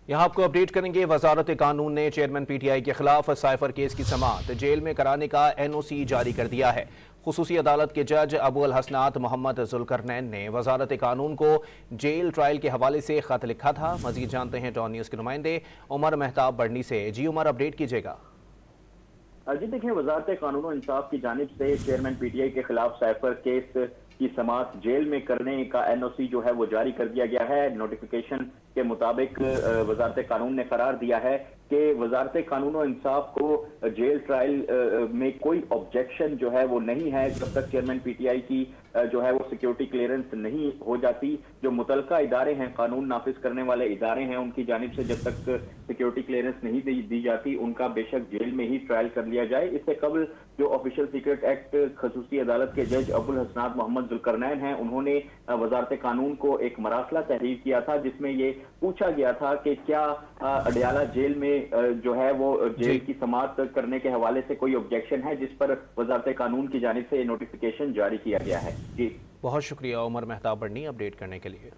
یہاں آپ کو اپڈیٹ کریں گے۔ وزارت قانون نے چیئرمین پی ٹی آئی کے خلاف سائفر کیس کی سماعت جیل میں کرانے کا NOC جاری کر دیا ہے۔ خصوصی عدالت کے جج ابو الحسنات محمد ذوالقرنین نے وزارت قانون کو جیل ٹرائل کے حوالے سے خط لکھا تھا۔ مزید جانتے ہیں ڈان نیوز کے نمائندے عمر مہتاب بڑھنی سے۔ جی عمر، اپڈیٹ کیجیے گا۔ جی دیکھیں، وزارت قانون و انصاف کی جانب سے چیئرمین پی ٹی آئی کے خلاف سائفر کیس کی سماعت جیل میں کرنے کا NOC جو ہے وہ جاری کر دیا گیا ہے۔ نوٹیفیکیشن کے مطابق وزارت قانون نے قرار دیا ہے کہ وزارت قانون و انصاف کو جیل ٹرائل میں کوئی آبجیکشن جو ہے وہ نہیں ہے جب تک چیئرمین پی ٹی آئی کی جو ہے وہ سیکیورٹی کلیئرنس نہیں ہو جاتی۔ جو متعلقہ ادارے ہیں، قانون نافذ کرنے والے ادارے ہیں، ان کی جانب سے جب تک سیکیورٹی کلیئرنس نہیں دی جاتی ان کا بے شک جیل میں ہی ٹرائل کر لیا جائے۔ اس سے قبل جو آفیشل سیکرٹ ایکٹ خصوصی عدالت کے جج ابو الحسنات محمد ذوالقرنین ہیں، انہوں نے وزارت قانون کو ایک مراسلہ تحریر کیا تھا جس میں یہ پوچھا گیا تھا کہ کیا اڈیالہ جیل میں جو ہے وہ جیل کی سماعت کرنے کے حوالے سے کوئی آبجیکشن ہے، جس پر وزارت قانون کی جانب سے نوٹیفیکیشن جاری کیا گیا ہے۔ جی بہت شکریہ عمر مہتاب بڑھنی اپڈیٹ کرنے کے لیے۔